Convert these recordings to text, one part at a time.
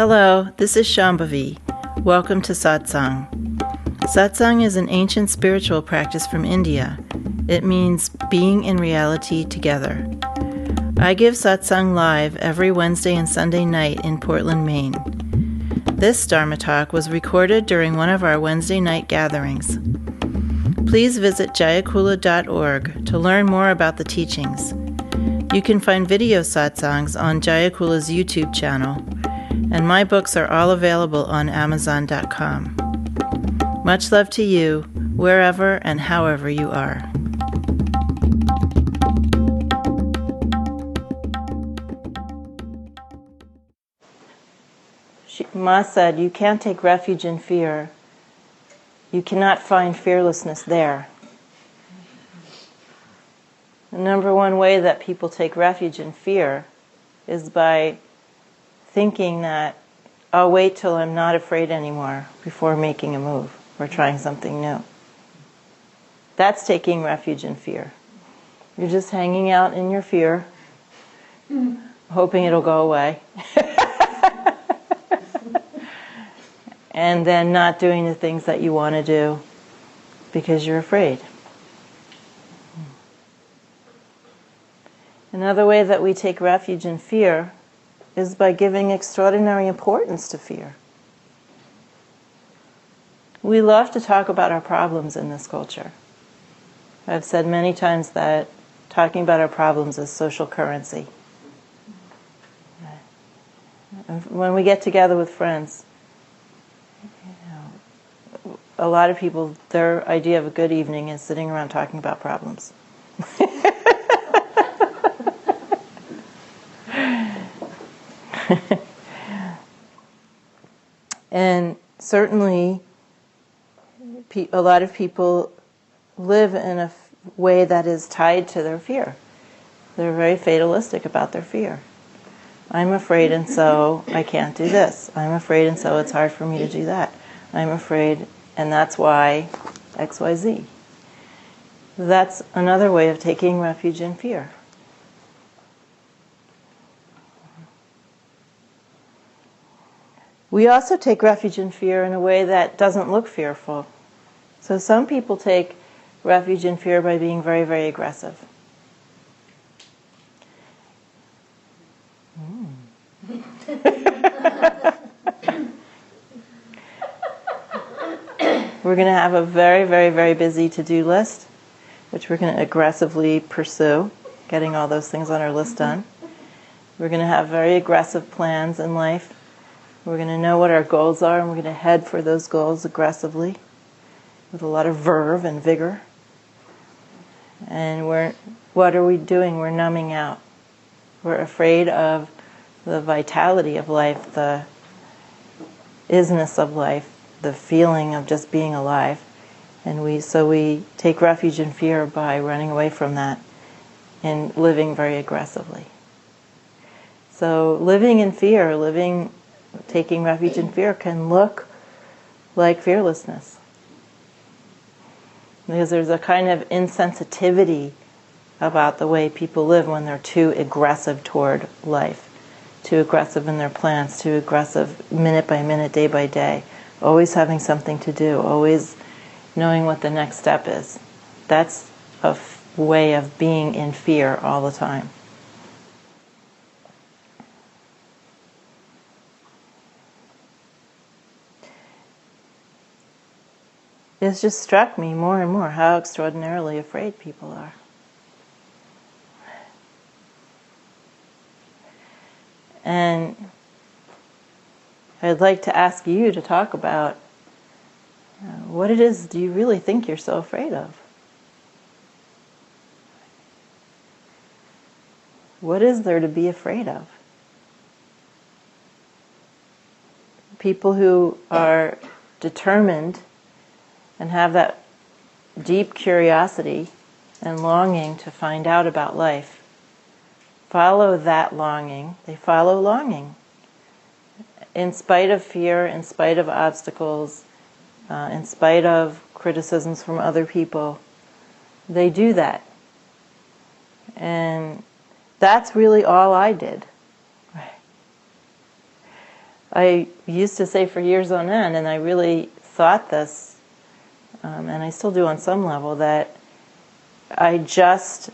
Hello, this is Shambhavi. Welcome to Satsang. Satsang is an ancient spiritual practice from India. It means being in reality together. I give Satsang live every Wednesday and Sunday night in Portland, Maine. This Dharma talk was recorded during one of our Wednesday night gatherings. Please visit jayakula.org to learn more about the teachings. You can find video satsangs on Jayakula's YouTube channel, and my books are all available on Amazon.com. Much love to you, wherever and however you are. Ma said, you can't take refuge in fear. You cannot find fearlessness there. The number one way that people take refuge in fear is by thinking that I'll wait till I'm not afraid anymore before making a move or trying something new. That's taking refuge in fear. You're just hanging out in your fear, hoping it'll go away, and then not doing the things that you want to do because you're afraid. Another way that we take refuge in fear is by giving extraordinary importance to fear. We love to talk about our problems in this culture. I've said many times that talking about our problems is social currency. When we get together with friends, a lot of people, their idea of a good evening is sitting around talking about problems. And certainly, a lot of people live in a way that is tied to their fear. They're very fatalistic about their fear. I'm afraid and so I can't do this. I'm afraid and so it's hard for me to do that. I'm afraid and that's why XYZ. That's another way of taking refuge in fear. We also take refuge in fear in a way that doesn't look fearful. So some people take refuge in fear by being very, very aggressive. We're going to have a very, very, very busy to-do list, which we're going to aggressively pursue, getting all those things on our list done. We're going to have very aggressive plans in life. We're going to know what our goals are, and we're going to head for those goals aggressively with a lot of verve and vigor. And what are we doing? We're numbing out. We're afraid of the vitality of life, the isness of life, the feeling of just being alive. And so we take refuge in fear by running away from that and living very aggressively. So living in fear, taking refuge in fear can look like fearlessness. Because there's a kind of insensitivity about the way people live when they're too aggressive toward life, too aggressive in their plans, too aggressive minute by minute, day by day, always having something to do, always knowing what the next step is. That's a way of being in fear all the time. It's just struck me more and more how extraordinarily afraid people are. And I'd like to ask you to talk about what it is do you really think you're so afraid of? What is there to be afraid of? People who are determined and have that deep curiosity and longing to find out about life, follow that longing. They follow longing. In spite of fear, in spite of obstacles, in spite of criticisms from other people, they do that. And that's really all I did. I used to say for years on end, and I really thought this, and I still do on some level, that I just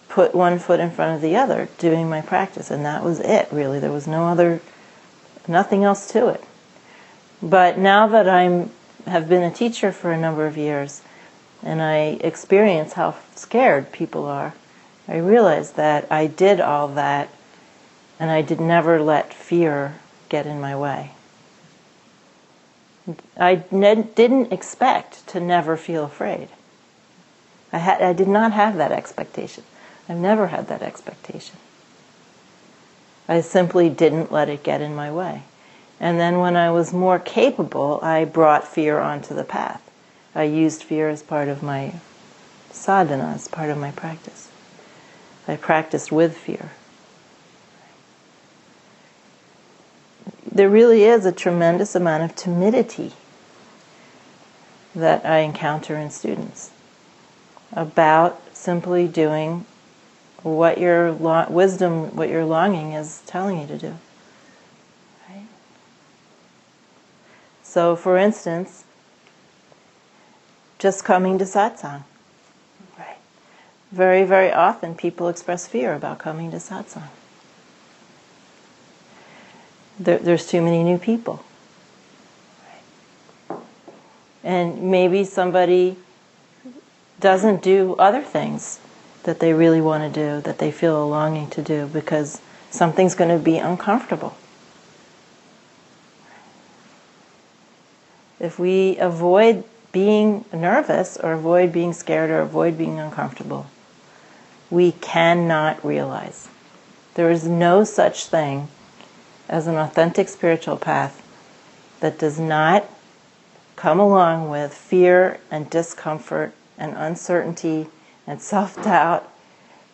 put one foot in front of the other doing my practice, and that was it, really. There was nothing else to it. But now that have been a teacher for a number of years, and I experience how scared people are, I realize that I did all that, and I did never let fear get in my way. I didn't expect to never feel afraid. I did not have that expectation. I've never had that expectation. I simply didn't let it get in my way. And then when I was more capable, I brought fear onto the path. I used fear as part of my sadhana, as part of my practice. I practiced with fear. There really is a tremendous amount of timidity that I encounter in students about simply doing what your wisdom, what your longing is telling you to do. Right? So, for instance, just coming to satsang. Right? Very, very often people express fear about coming to satsang. There's too many new people. Right? And maybe somebody doesn't do other things that they really want to do, that they feel a longing to do, because something's going to be uncomfortable. If we avoid being nervous, or avoid being scared, or avoid being uncomfortable, we cannot realize. There is no such thing as an authentic spiritual path that does not come along with fear and discomfort and uncertainty and self-doubt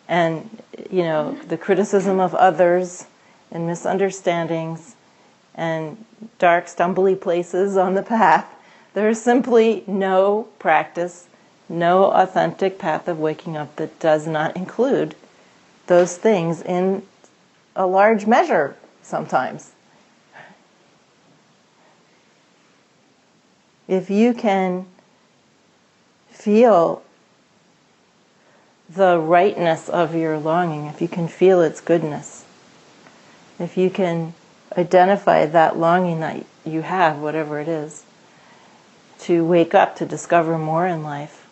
and, the criticism of others and misunderstandings and dark, stumbly places on the path. There is simply no practice, no authentic path of waking up that does not include those things in a large measure sometimes. If you can feel the rightness of your longing, if you can feel its goodness, if you can identify that longing that you have, whatever it is, to wake up, to discover more in life,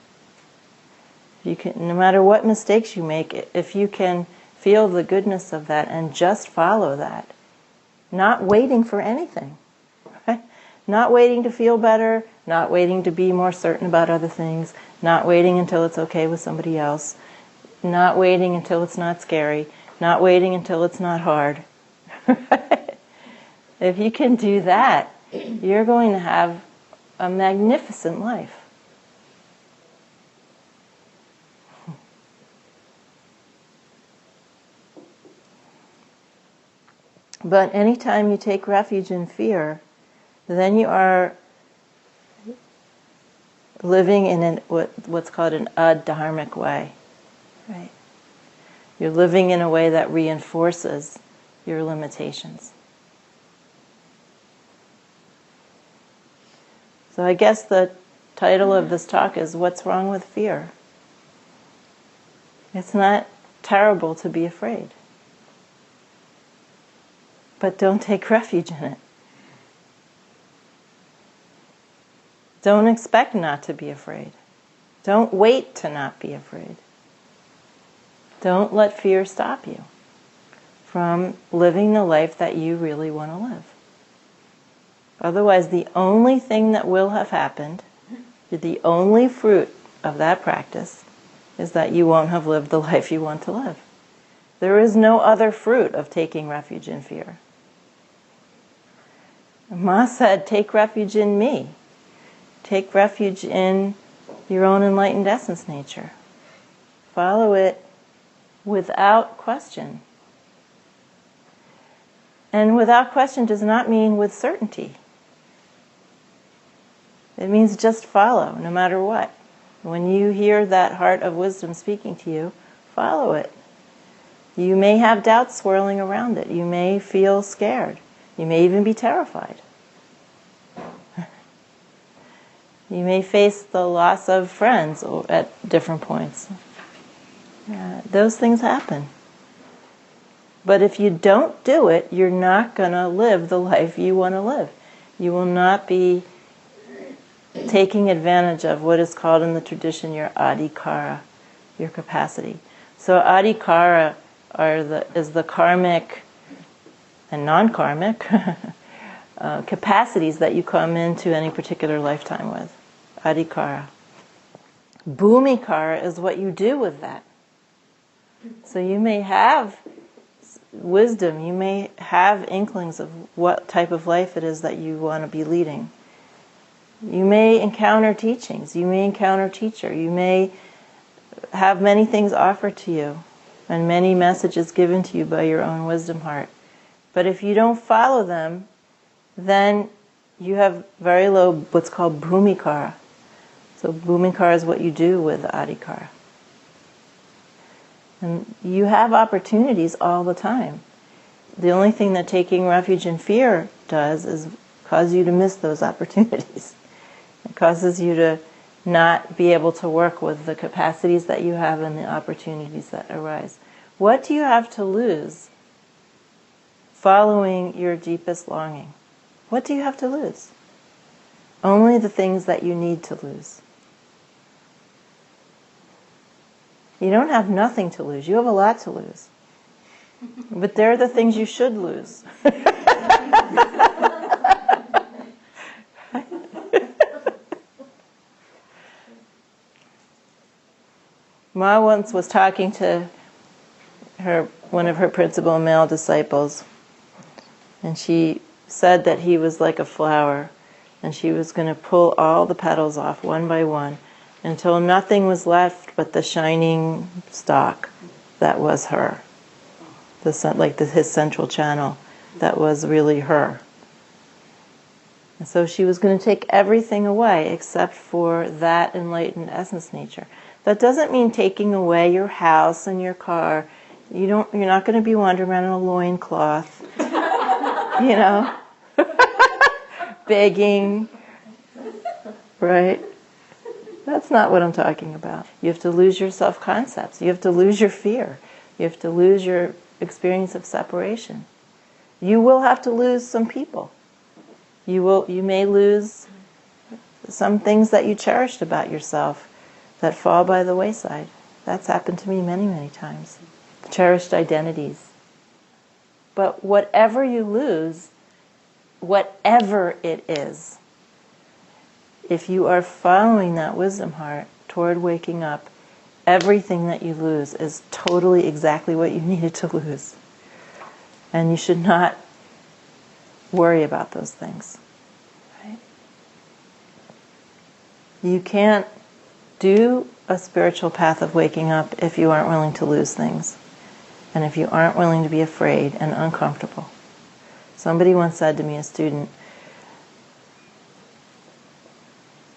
you can, no matter what mistakes you make, if you can feel the goodness of that and just follow that, not waiting for anything, right? Not waiting to feel better, not waiting to be more certain about other things, not waiting until it's okay with somebody else, not waiting until it's not scary, not waiting until it's not hard. If you can do that, you're going to have a magnificent life. But anytime you take refuge in fear, then you are living in what's called an adharmic way. Right? You're living in a way that reinforces your limitations. So I guess the title of this talk is What's Wrong with Fear? It's not terrible to be afraid. But don't take refuge in it. Don't expect not to be afraid. Don't wait to not be afraid. Don't let fear stop you from living the life that you really want to live. Otherwise, the only thing that will have happened, the only fruit of that practice, is that you won't have lived the life you want to live. There is no other fruit of taking refuge in fear. Ma said, take refuge in me. Take refuge in your own enlightened essence nature. Follow it without question. And without question does not mean with certainty. It means just follow, no matter what. When you hear that heart of wisdom speaking to you, follow it. You may have doubts swirling around it. You may feel scared. You may even be terrified. You may face the loss of friends at different points. Those things happen. But if you don't do it, you're not going to live the life you want to live. You will not be taking advantage of what is called in the tradition your adhikara, your capacity. So adhikara is the karmic and non-karmic capacities that you come into any particular lifetime with. Adhikara. Bhumikara is what you do with that. So you may have wisdom, you may have inklings of what type of life it is that you want to be leading. You may encounter teachings, you may encounter a teacher, you may have many things offered to you and many messages given to you by your own wisdom heart. But if you don't follow them, then you have very low what's called bhumikara. So bhumikara is what you do with adhikara. And you have opportunities all the time. The only thing that taking refuge in fear does is cause you to miss those opportunities. It causes you to not be able to work with the capacities that you have and the opportunities that arise. What do you have to lose following your deepest longing? What do you have to lose? Only the things that you need to lose. You don't have nothing to lose. You have a lot to lose. But they're the things you should lose. Ma once was talking to one of her principal male disciples, and she said that he was like a flower, and she was going to pull all the petals off one by one until nothing was left but the shining stalk that was her, his central channel that was really her. And so she was going to take everything away except for that enlightened essence nature. That doesn't mean taking away your house and your car. You're not going to be wandering around in a loincloth, begging, right? That's not what I'm talking about. You have to lose your self-concepts. You have to lose your fear. You have to lose your experience of separation. You will have to lose some people. You may lose some things that you cherished about yourself that fall by the wayside. That's happened to me many, many times. Cherished identities. But whatever you lose, whatever it is, if you are following that wisdom heart toward waking up, everything that you lose is totally exactly what you needed to lose. And you should not worry about those things. Right? You can't do a spiritual path of waking up if you aren't willing to lose things. And if you aren't willing to be afraid and uncomfortable. Somebody once said to me, a student,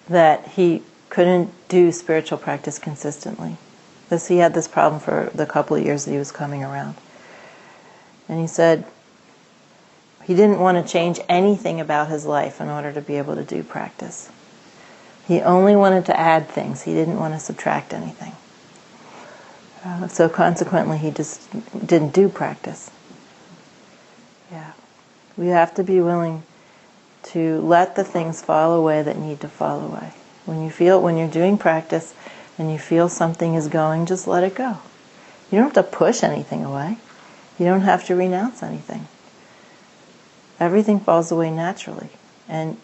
that he couldn't do spiritual practice consistently. He had this problem for the couple of years that he was coming around. And he said he didn't want to change anything about his life in order to be able to do practice. He only wanted to add things. He didn't want to subtract anything. So consequently, he just didn't do practice. Yeah. We have to be willing to let the things fall away that need to fall away. When you're doing practice and you feel something is going, just let it go. You don't have to push anything away. You don't have to renounce anything. Everything falls away naturally. And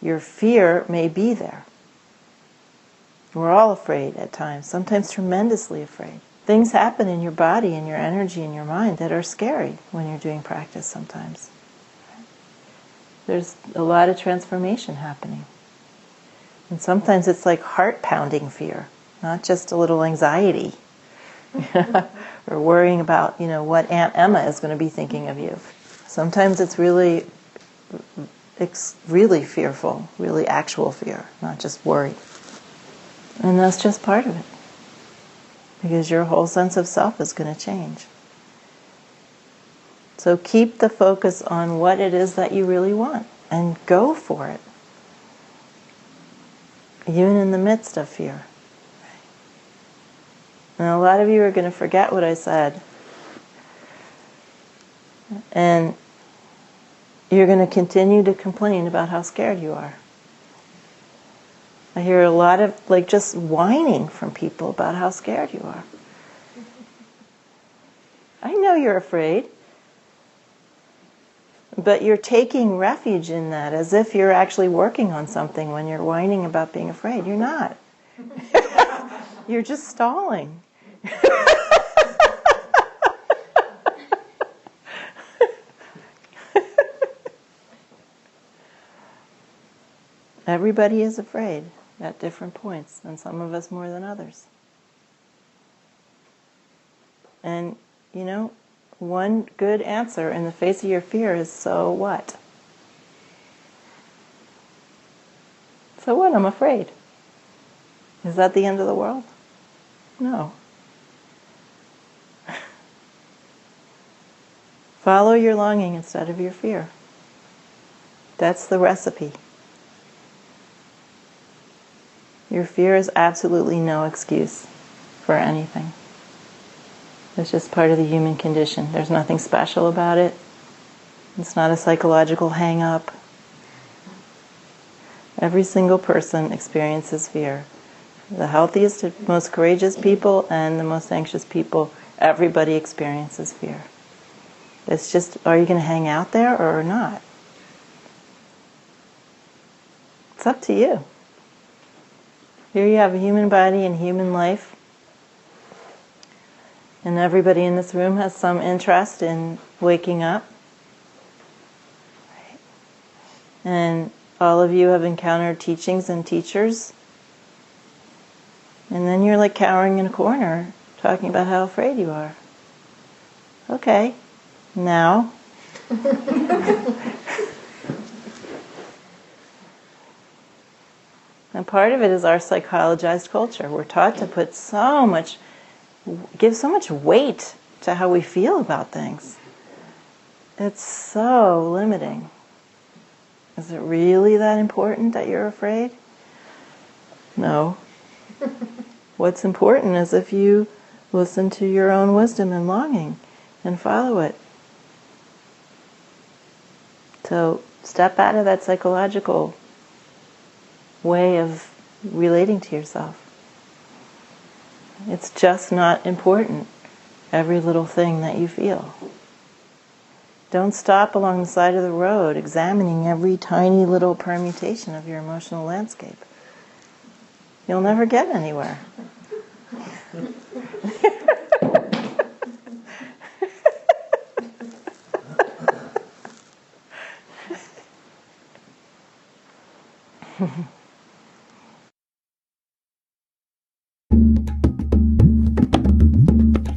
your fear may be there. We're all afraid at times, sometimes tremendously afraid. Things happen in your body and your energy and your mind that are scary when you're doing practice sometimes. There's a lot of transformation happening. And sometimes it's like heart-pounding fear, not just a little anxiety. Or worrying about, what Aunt Emma is going to be thinking of you. Sometimes it's really fearful, really actual fear, not just worry. And that's just part of it. Because your whole sense of self is going to change. So keep the focus on what it is that you really want and go for it, even in the midst of fear. And a lot of you are going to forget what I said. And you're going to continue to complain about how scared you are. I hear a lot of just whining from people about how scared you are. I know you're afraid, but you're taking refuge in that as if you're actually working on something when you're whining about being afraid. You're not. You're just stalling. Everybody is afraid at different points, and some of us more than others. And, one good answer in the face of your fear is, so what? So what? I'm afraid. Is that the end of the world? No. Follow your longing instead of your fear. That's the recipe. Your fear is absolutely no excuse for anything. It's just part of the human condition. There's nothing special about it. It's not a psychological hang-up. Every single person experiences fear. The healthiest, most courageous people and the most anxious people, everybody experiences fear. It's just, are you going to hang out there or not? It's up to you. Here you have a human body and human life. And everybody in this room has some interest in waking up. And all of you have encountered teachings and teachers. And then you're cowering in a corner, talking about how afraid you are. Okay, now. And part of it is our psychologized culture. We're taught to give so much weight to how we feel about things. It's so limiting. Is it really that important that you're afraid? No. What's important is if you listen to your own wisdom and longing and follow it. So step out of that psychological way of relating to yourself. It's just not important, every little thing that you feel. Don't stop along the side of the road examining every tiny little permutation of your emotional landscape. You'll never get anywhere.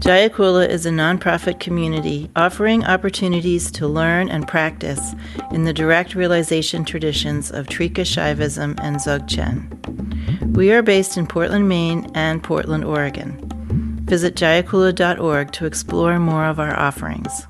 Jayakula is a nonprofit community offering opportunities to learn and practice in the direct realization traditions of Trika Shaivism and Dzogchen. We are based in Portland, Maine and Portland, Oregon. Visit jayakula.org to explore more of our offerings.